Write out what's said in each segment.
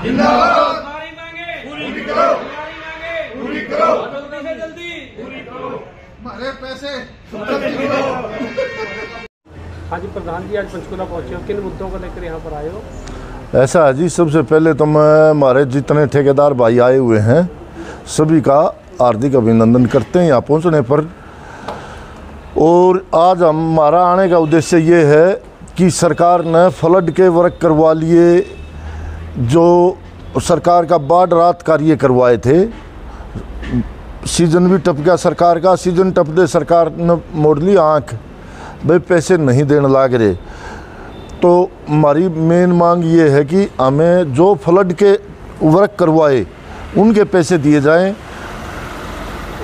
जिंदाबाद। हमारी मांगे पूरी करो, हमारी मांगे पूरी करो, जल्दी से जल्दी पूरी करो, हमारे पैसे हाँ जी प्रधान जी, आज पंचकूला पहुंचे हो, किन मुद्दों को लेकर यहाँ पर आए हो? ऐसा है जी, सबसे पहले तो मैं हमारे जितने ठेकेदार भाई आए हुए हैं सभी का हार्दिक अभिनंदन करते हैं यहाँ पहुँचने पर। और आज हमारा आने का उद्देश्य ये है कि सरकार ने फ्लड के वर्क करवा लिए, जो सरकार का बाढ़ राहत कार्य करवाए थे। सीजन भी टप गया सरकार का, सीजन टप दे सरकार ने मोड़ ली आँख, भाई पैसे नहीं देने लाग रहे। तो हमारी मेन मांग ये है कि हमें जो फ्लड के वर्क करवाए उनके पैसे दिए जाएं।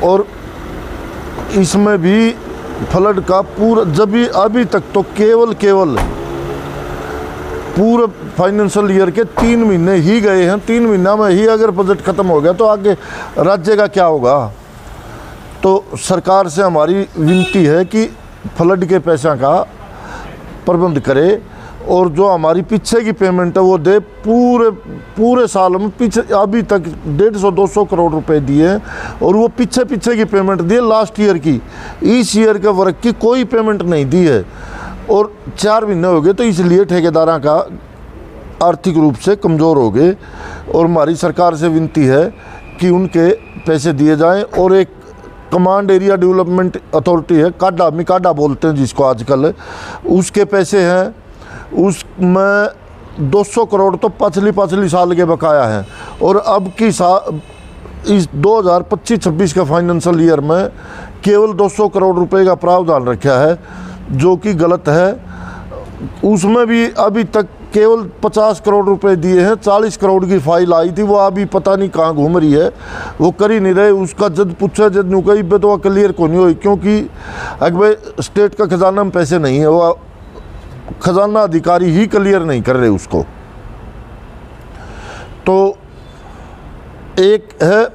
और इसमें भी फ्लड का पूरा जब भी अभी तक तो केवल पूरे फाइनेंशियल ईयर के 3 महीने ही गए हैं। 3 महीना में ही अगर बजट ख़त्म हो गया तो आगे राज्य का क्या होगा। तो सरकार से हमारी विनती है कि फ्लड के पैसा का प्रबंध करे और जो हमारी पीछे की पेमेंट है वो दे। पूरे साल में पीछे अभी तक 150-200 करोड़ रुपए दिए और वो पीछे की पेमेंट दी है लास्ट ईयर की। इस ईयर के वर्क की कोई पेमेंट नहीं दी है और 4 महीने हो गए। तो इसलिए ठेकेदारों का आर्थिक रूप से कमज़ोर हो गए और हमारी सरकार से विनती है कि उनके पैसे दिए जाएं। और एक कमांड एरिया डेवलपमेंट अथॉरिटी है, काडा मिकाडा बोलते हैं जिसको आजकल, उसके पैसे हैं, उसमें 200 करोड़ तो पिछली साल के बकाया हैं। और अब की इस 2025-26 के फाइनेंशियल ईयर में केवल 200 करोड़ रुपए का प्रावधान रखा है, जो कि गलत है। उसमें भी अभी तक केवल 50 करोड़ रुपए दिए हैं। 40 करोड़ की फाइल आई थी, वो अभी पता नहीं कहाँ घूम रही है, वो कर ही नहीं रहे। उसका जब पूछा जब नुकई पे तो वह क्लियर को नहीं हुई, क्योंकि अगर स्टेट का खजाना में पैसे नहीं है, वो खजाना अधिकारी ही क्लियर नहीं कर रहे उसको। तो एक है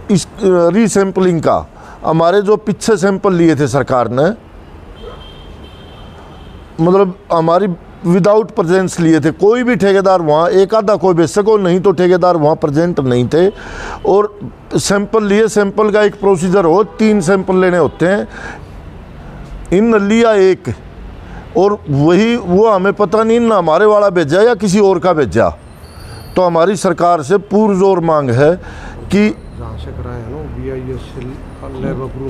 इस रीसैम्पलिंग का, हमारे जो पीछे सैंपल लिए थे सरकार ने, मतलब हमारी विदाउट प्रेजेंस लिए थे। कोई भी ठेकेदार वहाँ, एक आधा कोई बेच सको, नहीं तो ठेकेदार वहाँ प्रेजेंट नहीं थे। और सैंपल लिए, सैंपल का एक प्रोसीजर हो, 3 सैंपल लेने होते हैं। इन लिया एक, और वही वो हमें पता नहीं ना हमारे वाला भेजा या किसी और का भेजा। तो हमारी सरकार से पुरजोर मांग है कि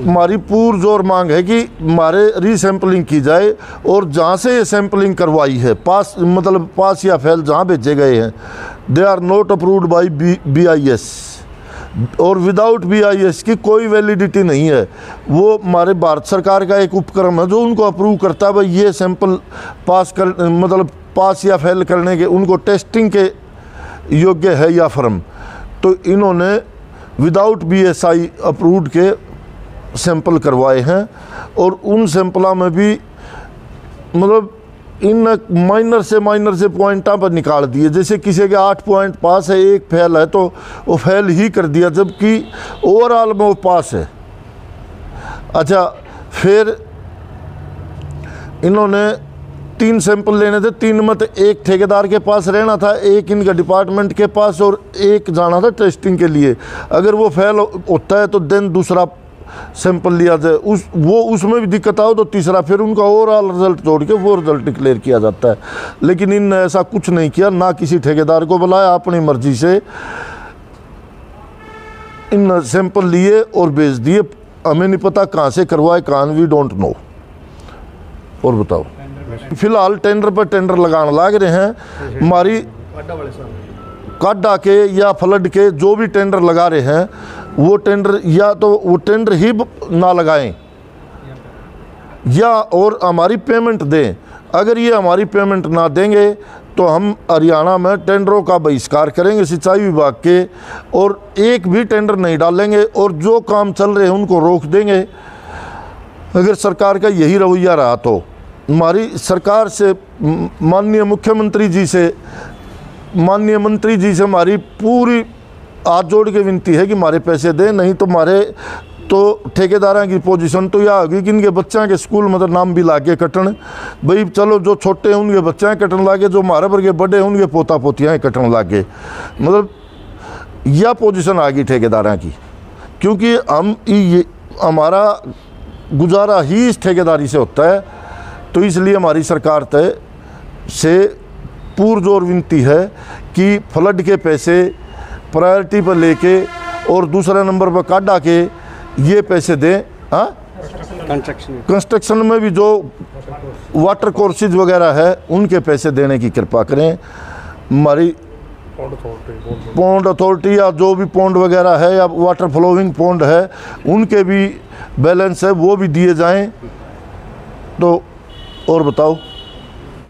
हमारी पुरजोर मांग है कि हमारे रीसैम्पलिंग की जाए। और जहाँ से ये सैंपलिंग करवाई है, पास या फेल जहाँ भेजे गए हैं, they are not approved by BIS। और विदाउट BIS की कोई वैलिडिटी नहीं है। वो हमारे भारत सरकार का एक उपक्रम है जो उनको अप्रूव करता है, भाई ये सैंपल पास या फेल करने के, उनको टेस्टिंग के योग्य है या फर्म। तो इन्होंने विदाउट BSI अप्रूव्ड के सैंपल करवाए हैं। और उन सैंपलों में भी इन माइनर से पॉइंटा पर निकाल दिए। जैसे किसी के 8 पॉइंट पास है, 1 फेल है, तो वो फेल ही कर दिया, जबकि ओवरऑल में वो पास है। अच्छा, फिर इन्होंने 3 सैंपल लेने थे, 3 में तो एक ठेकेदार के पास रहना था, एक इनका डिपार्टमेंट के पास और एक जाना था टेस्टिंग के लिए। अगर वो फेल होता है तो देन दूसरा सैंपल लिया जाए, उसमें भी दिक्कत आओ तो तीसरा, फिर उनका ओवरऑल रिजल्ट जोड़ के वो रिजल्ट डिक्लेयर किया जाता है। लेकिन इनने ऐसा कुछ नहीं किया, ना किसी ठेकेदार को बुलाया, अपनी मर्जी से इन सैंपल लिए और भेज दिए। हमें नहीं पता कहाँ से करवाए, कहाँ, वी डोंट नो। और बताओ, फिलहाल टेंडर पर टेंडर लगाने लाग रहे हैं। हमारी काडा के या फ्लड के जो भी टेंडर लगा रहे हैं, वो टेंडर या तो वो टेंडर ही ना लगाएं या और हमारी पेमेंट दें। अगर ये हमारी पेमेंट ना देंगे तो हम हरियाणा में टेंडरों का बहिष्कार करेंगे सिंचाई विभाग के, और एक भी टेंडर नहीं डालेंगे और जो काम चल रहे हैं उनको रोक देंगे। अगर सरकार का यही रवैया रहा तो हमारी सरकार से, माननीय मंत्री जी से हमारी पूरी हाथ जोड़ के विनती है कि हमारे पैसे दें, नहीं तो हमारे तो ठेकेदारों की पोजीशन तो यह होगी कि इनके बच्चों के स्कूल मतलब नाम भी लागे कटन भाई, चलो जो छोटे हैं उनके बच्चे कटन लागे, जो हमारे वर्गे बड़े हैं उनके पोता पोतियाँ कटन लागे, मतलब यह पोजीशन आ गई ठेकेदारों की। क्योंकि हम ये हमारा गुजारा ही इस ठेकेदारी से होता है, तो इसलिए हमारी सरकार तय से पुरजोर विनती है कि फ्लड के पैसे प्रायोरिटी पर लेके और दूसरे नंबर पर काटा के ये पैसे दें। हाँ, कंस्ट्रक्शन में भी जो वाटर कोर्सेज वगैरह है उनके पैसे देने की कृपा करें। हमारी पौंड अथॉरिटी या जो भी पौंड वगैरह है या वाटर फ्लोइंग पौंड है उनके भी बैलेंस है वो भी दिए जाएं। तो और बताओ।